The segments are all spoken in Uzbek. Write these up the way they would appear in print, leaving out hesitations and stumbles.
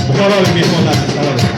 Buxorolik mehmonlarni salom.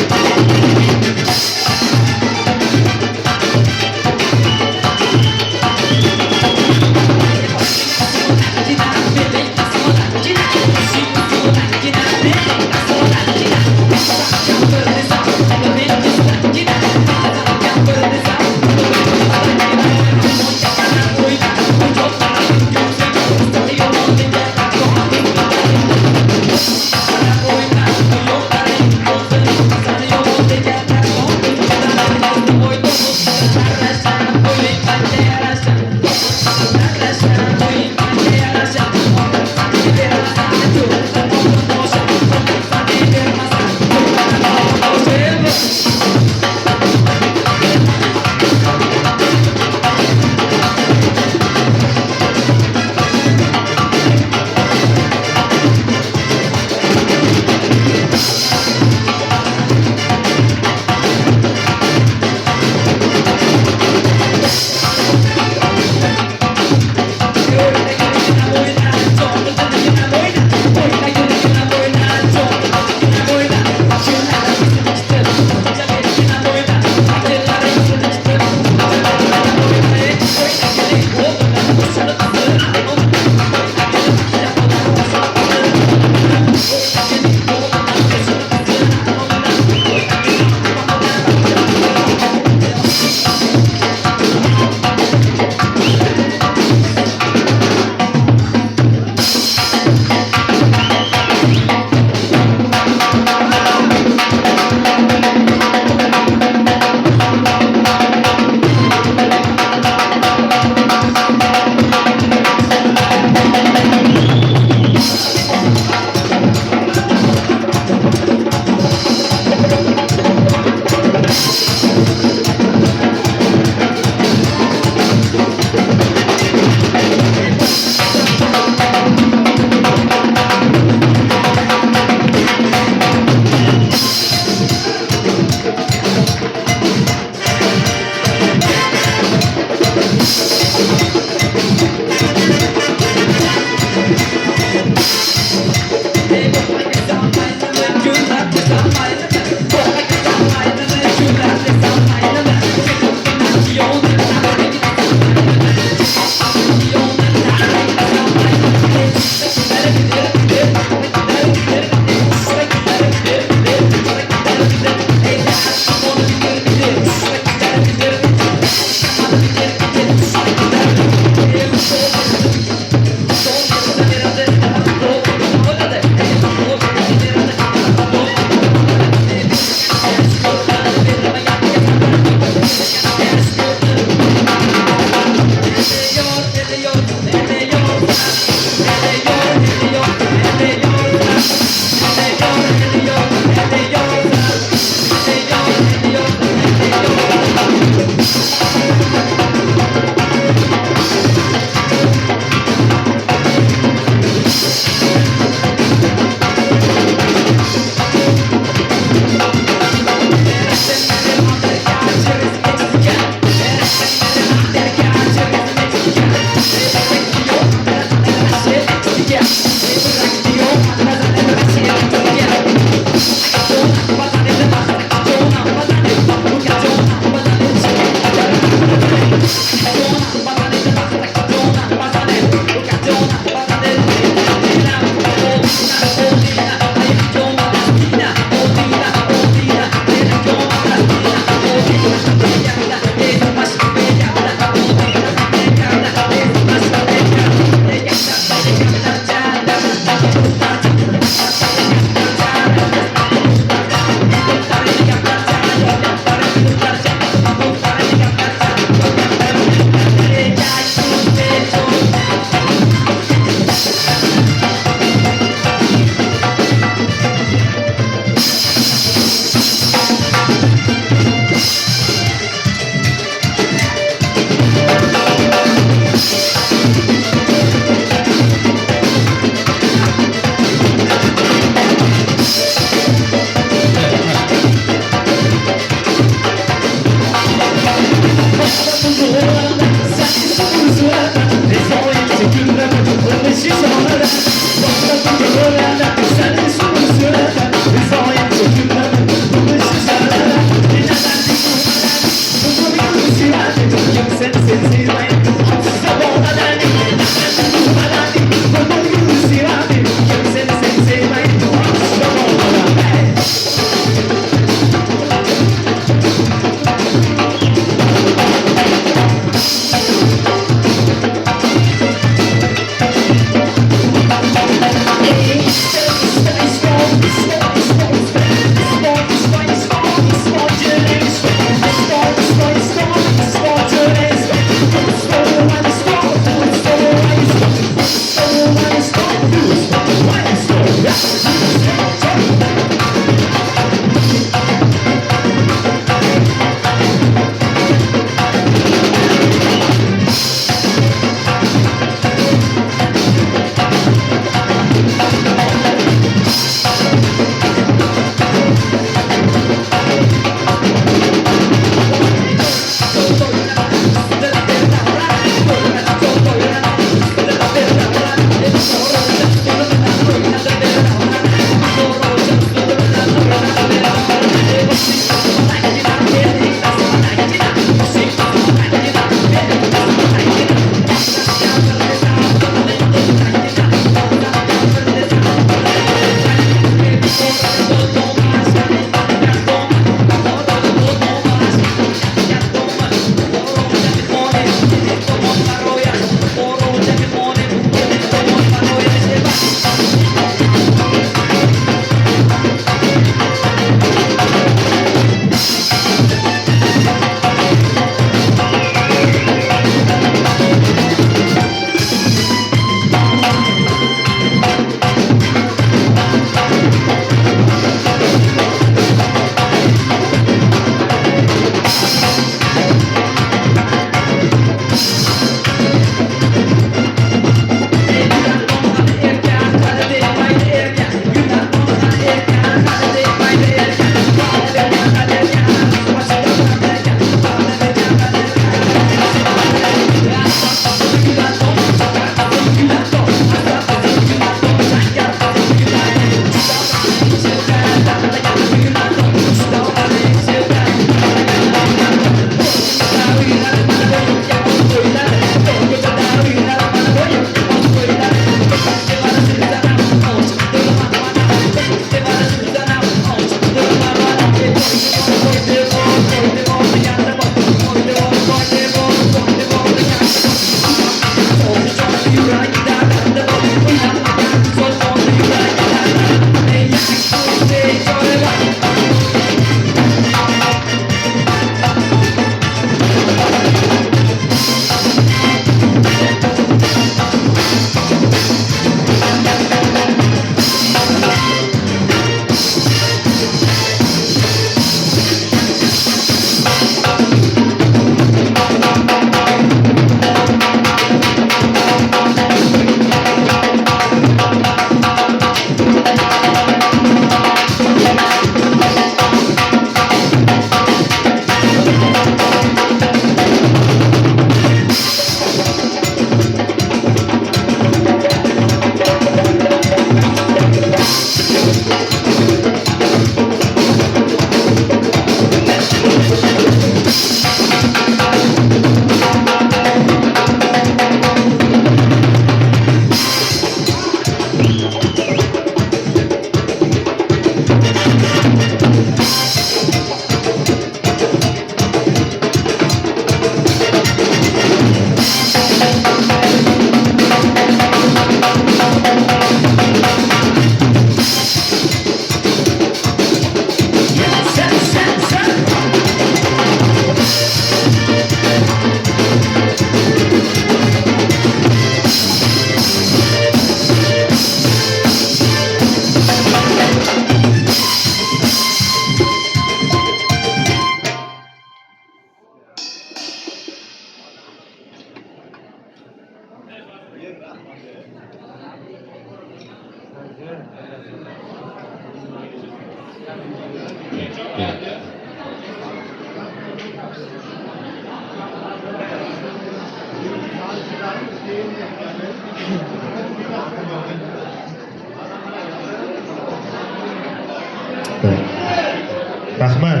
Rahmat.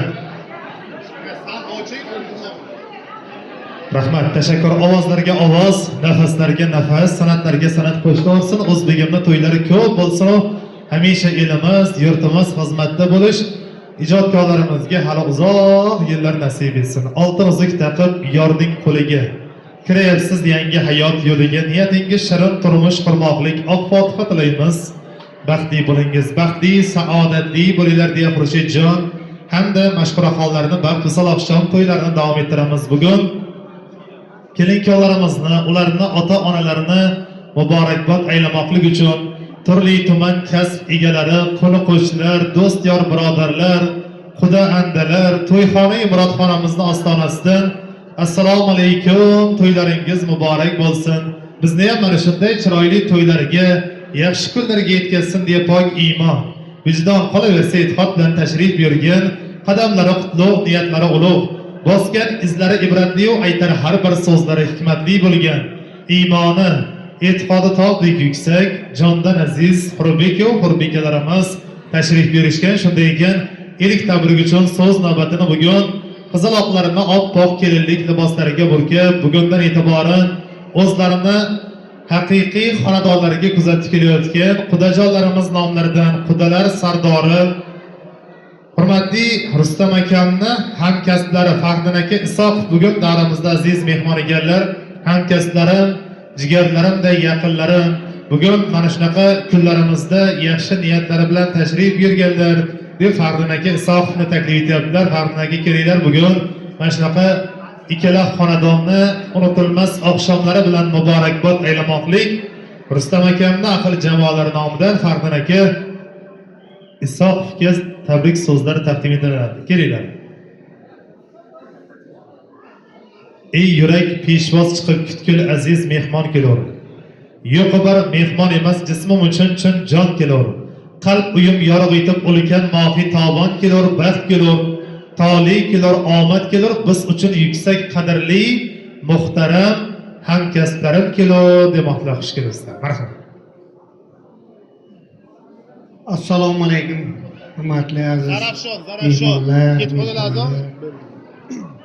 Rahmat, tashakkur. Ovozlarga ovoz, nafaslarga nafas, san'atlarga san'at qo'shib olsin. O'zbegimning to'ylari ko'p bo'lsin. Hamisha elimiz, yurtimiz xizmatda bo'lish ijodkorlarimizga hali uzoq yillar nasib etsin. Oltin uzuk taqib yording qo'liga. Kirayapsiz yangi hayot yo'liga. Niyatingiz shirin turmush qurmoqlik. Oq fotiha tilaymiz. Baxtli bo'lingiz, baxtli, saodatli bo'linglar deya Xurshidjon hamda mashhuraxonlarning baxtli oqshom to'ylarini davom ettiramiz. Bugun kelin-kuyovlarimizni, ularning ota-onalarini muborakbod aylamoqlik uchun turli tuman kasb egalari, qo'ni-qo'shnilar, do'st yor birodarlar, xudo andalar, to'yxona Murodxonamizning ostonasidan assalomu alaykum, to'ylaringiz muborak bo'lsin. Bizni ham mana shunday chiroyli to'ylarga, yaxshi kunlarga yetkazsin deya pok iymon, vijdon qolaversa e'tiqod bilan tashrif buyurgan, qadamlari qutlug', niyatlari ulug', bosgan izlari ibratli u aytar har bir so'zlari hikmatli bo'lgan, iymoni, e'tiqodi tog'dek yuksak, jondan aziz Xurbek-u Xurbekalarimiz tashrif buyurishgan. Shunday ekan, ilk tabrik uchun so'z navbatini bugun qizaloqlarini oppoq kelinlik liboslariga burkab, bugundan e'tiboran o'zlarini haqiqiy xonadonlariga kuzatib kelayotgan qudajonlarimiz nomlaridan qudalar sardori hurmatli Rustam akamni hamkasblari Faxrdin aka Isoqov bugun daramizda aziz mehmon ekanlar. Hamkasblarim, jigarlarimday yaqinlarim bugun mana shunaqa kunlarimizda yaxshi niyatlari bilan tashrif buyurganlar deb Faxrdin aka Isoqovni taklif etyaptilar. Faxrdin aka kelinglar, bugun mana shunaqa ikkala xonadonni unutilmas oqshomlari bilan muborakbod aylamoqlik. Rustam akamning aql jamoalari nomidan Faxrdin aka Isoqovga tabrik so'zlari taqdim etiladi. Kelinglar. Ey yurak peshvoz chiqib kutgil aziz mehmon kelur. Yo'q bir mehmon emas jismim uchun jon kelur. Qalb uyum yorug' etib o'lgan mohi tobon kelur, baxt kelur, toli kelur, omad kelur. Biz uchun yuksak qadrli muhtaram hamkasblarim kelur demoqlar. Xush kelibsizlar. Marhamat. Assalomu alaykum. Hurmatli aziz Zarafshon, ketib qoldi lazim.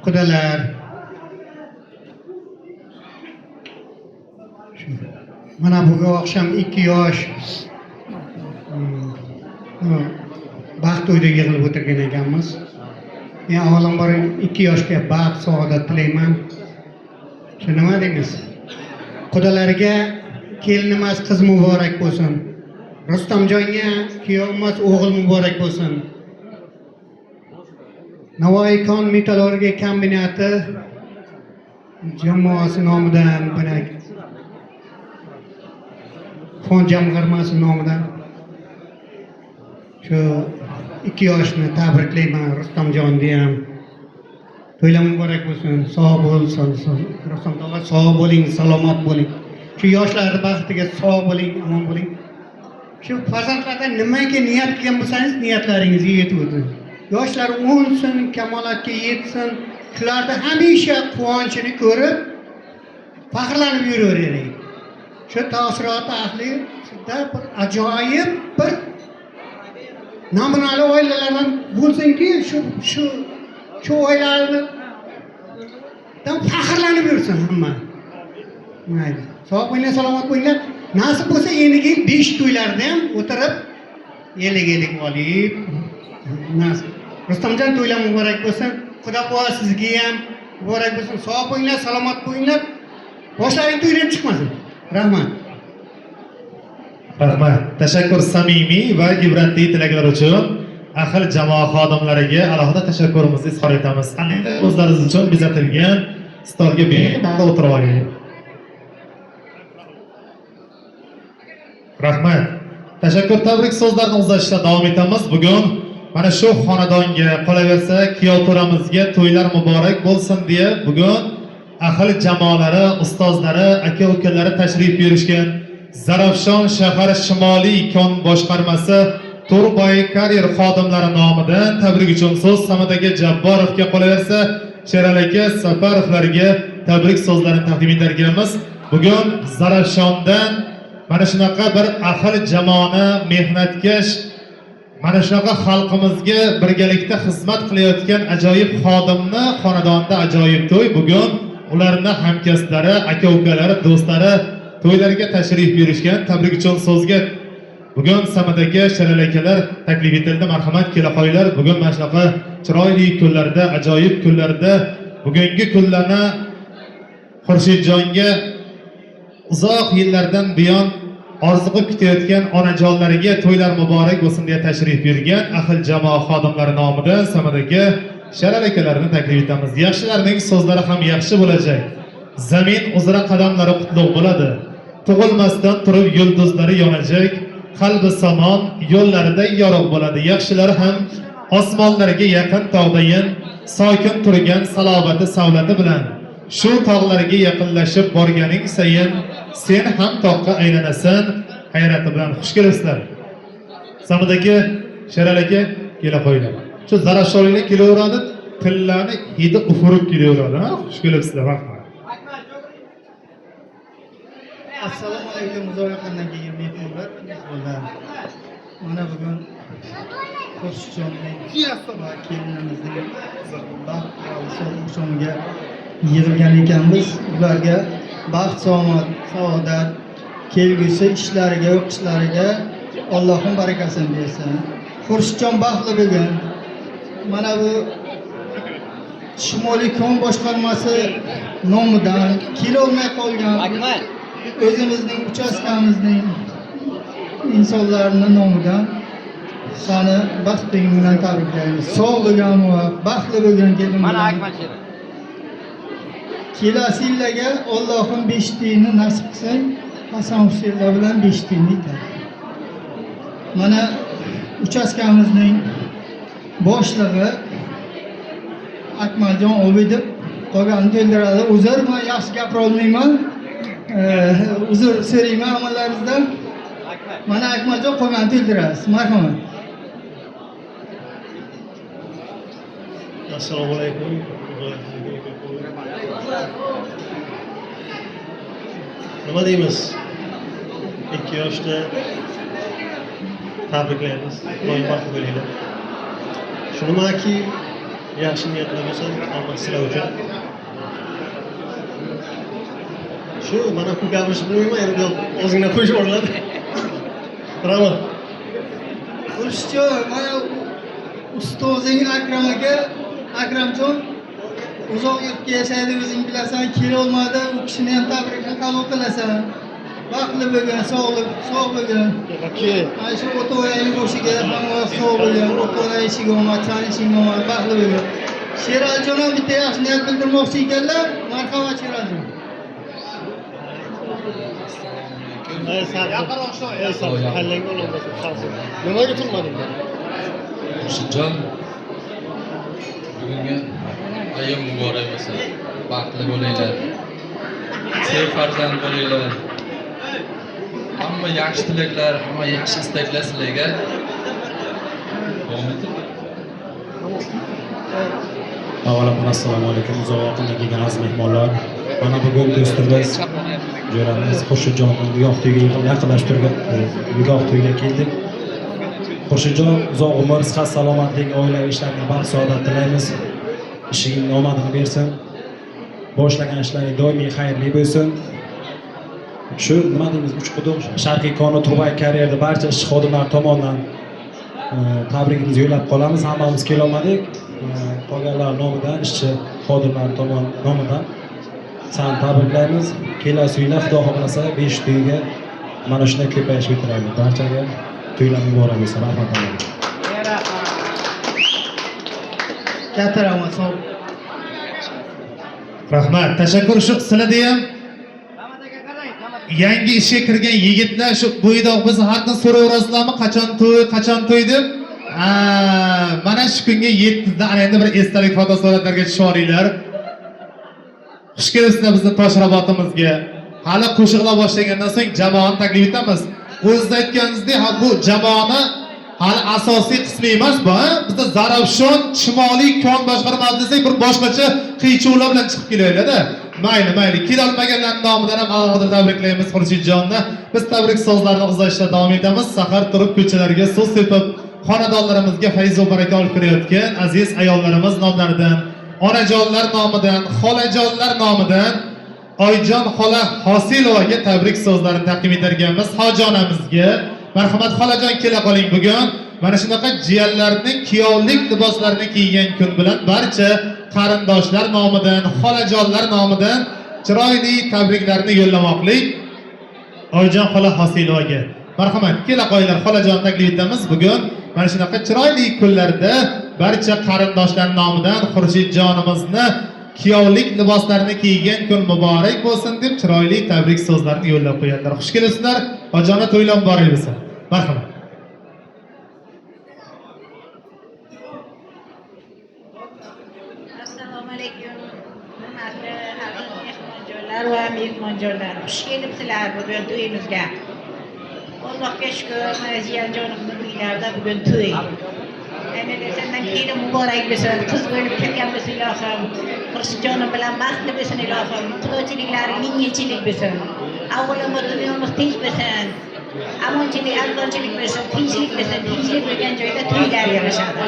Qudalar. Mana bugun oqshom 2 yosh baxt to'yida yig'ilib o'tirgan ekanmiz. Men avvalambor 2 yoshga baxt, saodat tilayman. Shu nima deymiz? Qudalarga kelin emas qiz muborak bo'lsin. Rustamjonga kuyov emas o'g'il muborak bo'lsin. Navoiy kon metallurgiya kombinati jamoasi nomidan, buni fond jamg'armasi nomidan shu 2 yoshni tabriklayman. Rustamjonni ham to'ylar muborak bo'lsin. Sog' bo'lsin. Rustam tog'a sog' bo'ling, salomat bo'ling. Shu yoshlarning baxtiga sog' bo'ling, omon bo'ling. Shu farzandlardan nimaga niyat qilgan bo'lsangiz, niyatlaringizga yetib o'tsin. Yoshlar o'nsin, kamolatga yetsin. Shularda hamisha quvonchini ko'rib, faxrlanib yuraveraylik. Shu taassurot ahli sizda bir ajoyib bir namunali oilalardan bo'lsinki, shu oilalarni faxrlanib yursin hamma. Mayli. Sog' bo'linglar, salomat bo'linglar. Nasib bo'lsa endigi 5 to'ylarda ham o'tirib elik olib nasib. Rustamjon to'ylar muborak bo'lsin. Xudo xohlasa sizga ham muborak bo'lsin. Sog' bo'linglar, salomat bo'linglar. Boshlaring to'ydan chiqmasin. Rahmat. Rahmat. Tashakkur samimiy va ibratli tilaklar uchun ahil jamoa xodimlariga alohida tashakkurimizni izhor etamiz. O'zlaringiz uchun bezatilgan stolga bemalol o'tirib oling. Rahmat. Tashakkur tabrik so'zlarini uzatishda davom etamiz. Bugun mana shu xonadonga qolaversa kuyov to'ramizga to'ylar muborak bo'lsin deya bugun ahli jamoalari, ustozlari, aka-ukalari tashrif buyurishgan. Zarafshon shahar Shimoliy kon boshqarmasi Turbay Karier xodimlari nomidan tabrik uchun so'z Samad aka Jabborovga qolaversa, Sherali aka Safarovlarga tabrik so'zlarini taqdim etar ekanmiz. Bugun Zarafshondan mana shunaqa bir ahli jamoani, mehnatkash, mana shunaqa xalqimizga birgalikda xizmat qilayotgan ajoyib xodimni xonadonida ajoyib to'y. Bugun ularning hamkasblari, aka-ukalari, do'stlari to'ylarga tashrif buyurishgan. Tabrik uchun so'zga bugun Samad aka, Sherali akalar taklif etildi. Marhamat, kela qo'yinglar. Bugun mana shunaqa chiroyli kunlarda, ajoyib kunlarda bugungi kunlarni Xurshidjonga uzoq yillardan buyon orziqib kutayotgan onajonlariga to'ylar muborak bo'lsin deya tashrif buyurgan ahil jamoa xodimlari nomidan Samad aka, Sherali akalarini taklif etamiz. Yaxshilarning so'zlari ham yaxshi bo'lajak. Zamin uzra qadamlari qutlug' bo'ladi. Tug'ilmasdan turib yulduzlari yonajak. Qalbi samon yo'llarida yorug' bo'ladi. Yaxshilar ham osmonlarga yaqin tog'dayin sokin turgan salobati savlati bilan shu tog'larga yaqinlashib borganing sayin sen ham toqqa aylanasan hayrati bilan. Xush kelibsizlar. Samad aka, Sherali aka kela qo'yinglar. Shu Zarafshonliklar kelaveradi, tillarni hidi ufurib kelaveradi. Xush kelibsizlar. Rahmat. Assalomu alaykum muzoyaqadan kelgan mehmonlar. Mana bugun Xurshidjonning va kelinimizning baxt va sog'ligiga yig'ilgan ekanmiz. Ularga baxt, saodat, saodat, kelgusi ishlariga, o'qishlariga Allohning barakasini bersin. Xurshidjon baxtli bugun mana bu Shimoliy kon boshqarmasi nomidan kelolmay qolgan o'zimizning uchastkamizning insonlarning nomidan seni baxting bilan tabriklaymiz. Sog'lig'am va baxtli bo'lgan kelin. Mana Akmalchi. Kelasi yillarga Allohim beshtig'ini nasib qilsin, Hasan Husaynlar bilan beshtig'ini yetadi. Mana uchastkamizning boshlig'i Akmaljon Obidov qolganini to'ldiradi. Uzr, men yaxshi gapira olmayman. Uzr so'rayman amallaringizdan. Mana Akmaljon qolganini to'ldirasiz. Marhamat. Assalomu alaykum. Nima deymiz? 2 yoshda tabriklaymiz. Doim baxtli bo'linglar. Shunimaki yaxshi niyatlar bo'lsa, Alloh sizlar uchun. Shu mana bu gapirishni bilmayman, endi o'zingga qo'yib yuboriladi. Rahmat. Xurshidjon, mana ustozing Akram aka, Akramjon uzoq yurtga yashaydi, o'zing bilasan, kela olmadi. U kishini ham tabrikni qabul qilasan. Baxtli bo'lgan, sog' bo'lgan. Mana shu o'to'ying boshiga hamma sog' bo'lgan, o'to'ying ishiga omad, chanishing omad, baxtli bo'lgan. Sheraljon ham bitta yaxshi niyat bildirmoqchi ekanlar. Marhamat Sheraljon. Nimaga turmading? Xurshidjon, bugungi ayom muborak bo'lsin. Baxtli bo'linglar. Sev farzand bo'linglar. Hamma yaxshi tilaklar, hamma yaxshi istaklar sizlarga. Avvalambor assalomu alaykum muzoqaga kelgan aziz mehmonlar. Mana bugun do'stimiz jo'ramiz Xurshidjonning nikoh to'yiga yaqinlashib turgan nikoh to'yiga keldik. Xurshidjon uzoq umr, sihat, salomatlik, oilaviy ishlarga baxt, saodat tilaymiz. Ishing omadini bersin. Boshlagan ishlaring doimiy xayrli bo'lsin. Shu nima deymiz, Uchquduq Sharqiy koni Turbay Karierda barcha ish xodimlari tomonidan tabrikimizni yo'llab qolamiz. Hammamiz kelolmadik. Qolganlar nomidan, ishchi xodimlar nomidan san tabriklaymiz. Kelasi yil Xudo xohlasa 5 to'yga mana shunday ko'payish bitiramiz. Barchaga to'ylar muborak bo'lsin. Rahmat. Katta rahmat. Rahmat. Tashakkur. Shu sizlarda ham yangi ishga kirgan yigitlar shu bo'ydoq biz har kun so'rayverasizlarmi, qachon to'y deb? Mana shu kunga 7 da ana endi bir esdalik fotosuratlarga tushib olinglar. Xush kelibsizlar bizni Toshrabotimizga. Hali qo'shiqlar boshlagandan so'ng jamoani taklif etamiz. O'zingiz aytganingizdek, bu jamoani hali asosiy qismi emas bu. Bizda Zarafshon, Shimoliy kon boshqarmasi desak bir boshqacha qiychuvlar bilan chiqib kelaydi-da. Mayli. Kelolmaganlarning nomidan ham alohida tabriklaymiz Xurshidjonni. Biz tabrik so'zlarini uzatishda davom etamiz. Sahar turib ko'chalarga suv sepib, xonadonlarimizga fayz va baraka olib kirayotgan aziz ayollarimiz nomlaridan, onajonlar nomidan, xolajonlar nomidan Oyjon xola Hosilovaga tabrik so'zlarini taqdim etar ekanmiz. Hojonamizga marhamat xolajon kela qoling bugun. Mana shunaqa jiyanlarning kuyovlik liboslarini kiygan kun bilan barcha qarindoshlar nomidan, xolajonlar nomidan chiroyli tabriklarni yo'llamoqlik. Oyjon xola Hosilovaga marhamat kela qo'yinglar, xolajon taklif etamiz bugun. Mana shunaqa chiroyli kunlarda barcha qarindoshlar nomidan Xurshidjonimizni kuyovlik liboslarini kiygan kun muborak bo'lsin deb chiroyli tabrik so'zlarini yo'llab qo'yadilar. Xush kelibsizlar. Hojona to'ylar muborak bo'lsin. Marhamat. Assalomu alaykum. Hurmatli aziz mehmonjonlar va mehmonjonlar. Xush kelibsizlar bugun to'yimizga. Allohga shukr, mana jiyanjonimning uylarida bugun to'y. Sendan kelin muborak bo'lsin, qiz bo'lib ketgan bo'lsin ilohim. Xurshidjonim bilan baxtli bo'lsin ilohim. Qiluvchiliklari ming-yilchilik bo'lsin. Avvalambor dunyomiz tinch bo'lsin. Amonchilik, arzonchilik bo'lsin, tinchlik bo'lsin. Tinchlik bo'lgan joyda to'ylar yarashadi.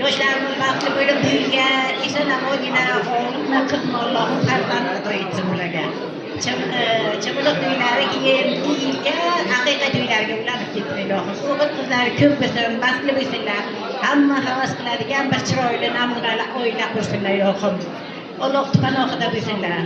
Yoshlarimiz baxtli bo'lib büyüyen, eson amonina, oğlumla kızma Allah'ın farzandı ato etsin ularga. Çıbılık düylari yiyilge, haqiqat düylariga ulanib ketsin ilohim. O'g'il qizlari ko'p bo'lsin, baxtli bo'lsinlar. Hamma havas qiladigan bir chiroyli namunali oila qursinlar ilohim. Alloh panohida bo'lsinlar.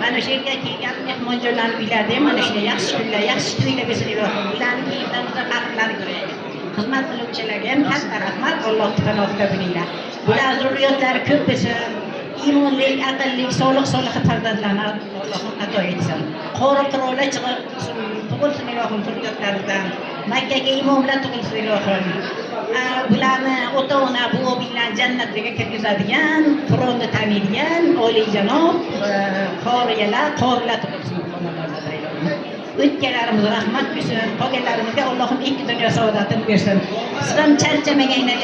Mana shu yerga kelgan mehmonjonlarning uylarida ham mana shunday yaxshi kunlar, yaxshi to'ylar bo'lsin ilohim. Ularning kiyimlariga faxrlanib ko'raylik. Xizmat qiluvchilarga ham katta rahmat, Alloh panohida bo'linglar. Bular zurriyotlari ko'p bo'lsin. İmanli, aqlli, solih farzandlarni Allohim ato etsin. Qori qirollar tug'ilsin ilohim zurriyotlaridan. Makkaga imomlar tug'ilsin ilohim. Bularni ota-ona, buvi bilan jannatga kirgizadigan, Qur'onni taniydigan oliyjanob qoriyalar, qorilar tug'ilsin xonadonlarda ilohim. O'tganlarimiz rahmat bo'lsin, qolganlarimizga Allohim ikki dunyo saodatini bersin. Siz ham charchamaganglar,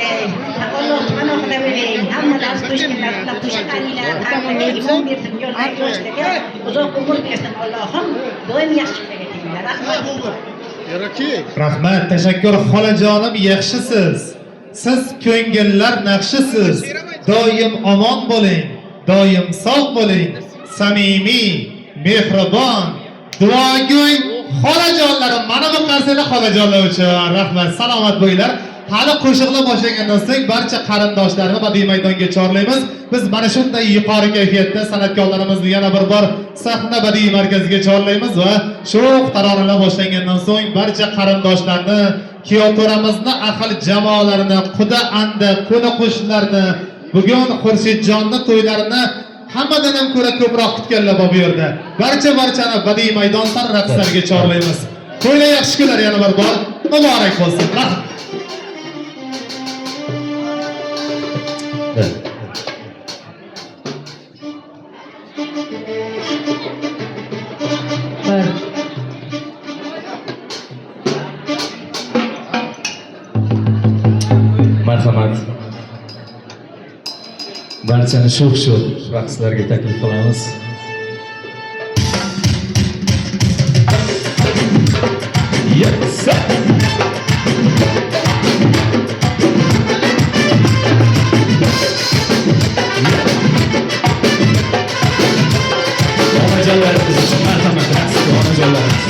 Alloh panohida bo'ling. Hammalar qo'shnilar bilan qo'shqaninglar, hammaga imon bersin, yo'llarga uzoq umr bersin Allohim. Doim yaxshi kunlarga kelinglar. Rahmat. Rahmat, tashakkur xolajonim, yaxshisiz. Siz ko'ngillar naqshisiz. Doim omon bo'ling, doim sog' bo'ling. Samimiy, mehribon, duogo'y xolajonlarim, mana bu qarsida xolajonlar uchun rahmat, salomat bo'linglar. Hali qo'shiqlar boshlagandan so'ng barcha qarindoshlarni badiiy maydonga chorlaymiz. Biz mana shunday yuqori kayfiyatda san'atkorlarimizni yana bir bor sahna badiiy markaziga chorlaymiz va sho'x taronalar boshlangandan so'ng barcha qarindoshlarni, kuyovto'ramizni, ahil jamoalarini, quda anda, qo'ni qo'shnilarni, bugun Xurshidjonni to'ylarini hammadan ham ko'ra ko'proq kutganlar bu yerda. Barchani badiiy maydon raqslariga chorlaymiz. To'ylar yaxshi kunlar yana bir bor muborak bo'lsin. Marhamat. Barchani sho'x raqslarga taklif qilamiz. Yes. Onajonlarimiz uchun marhamat, raqsga onajonlarimiz.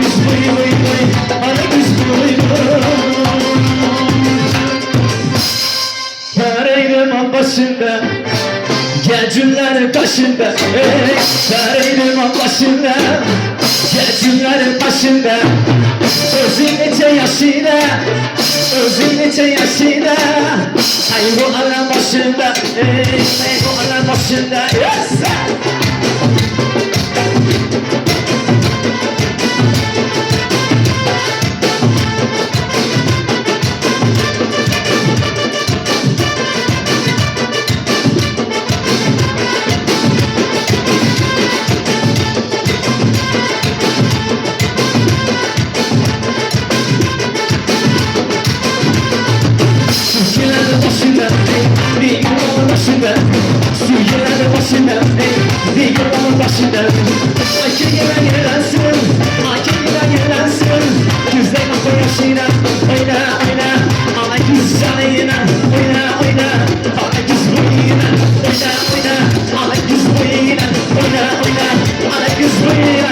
Sway, ana güz buyurun. Karayırman başında, gecünlerin başında, karayırman başında, gecünlerin başında. Özün neçe yaşına, özün neçe yaşına. Ay bu alan başında, ay bu alan başında. Yes! Suyuların başında, bir yolun başında. Suyuların başında, bir yolun başında. Akıllığa gelensin, akıllığa gelensin. Güzel kapı yaşına, oyna oyna. Ana güz canıyla, oyna oyna. Ana güz boyuyla, oyna oyna. Ana güz boyuyla, oyna oyna. Ana güz boyuyla.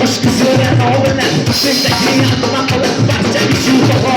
Başkasına ne olur lan? Sürekli yanıma kalıp başka bir şey yok.